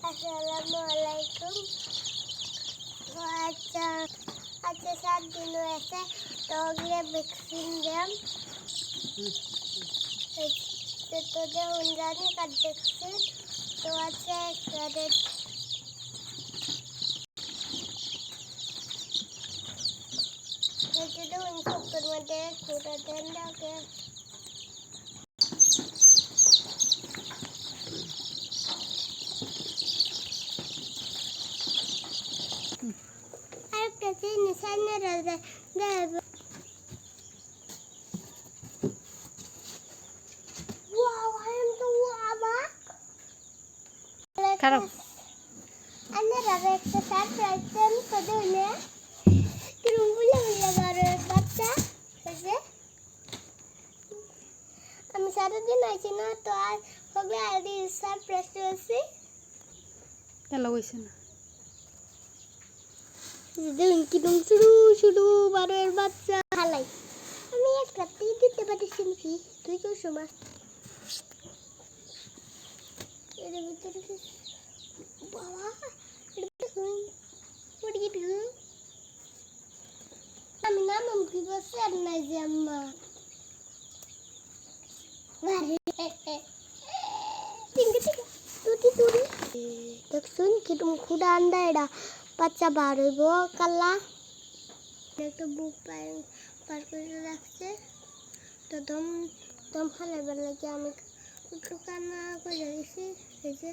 আসসালামু আলাইকুম। আচ্ছা আচ্ছা 7 দিন হয়েছে তো ওগুলো ভ্যাকসিন দিলাম তো দেখুন জানি কার ভ্যাকসিন তো আছে ক্রেডিট দেখুন সত্তর মধ্যে খুঁড়ে দেন ওকে আরেকটা জিনিস আইনারা দেব Wow, I am the Wabak. খারাপ আইনারা একটা সারপ্রাইজ দেন তো দেনে কিরম বুলে বুলে করে বাচ্চা হয়েছে আমি সারাদিন আছি না তো আর হবে আর সারপ্রাইজ হয়েছে তেলা হয়েছে না দেখুন কিরম শুরু শুরু বারোয়ের বাচ্চা হালাই আমি এক রাতেই দিতে পারছি নাকি তুই কেউ সময় এর ভিতরে বাবা দেখুন পড়ে গেছে আমি না মুখি বসে আর নাই যে আম্মা টিঙ্গি টিঙ্গি তুটি তুটি দেখুন কিরম খুঁড়া আন্ডা এডা বাচ্চা বার হইব কাল্লা একটা বুক পার করে রাখছে তো দম দম ফালাইবার লাগে আমি একটু কান্না করে গেছি এই যে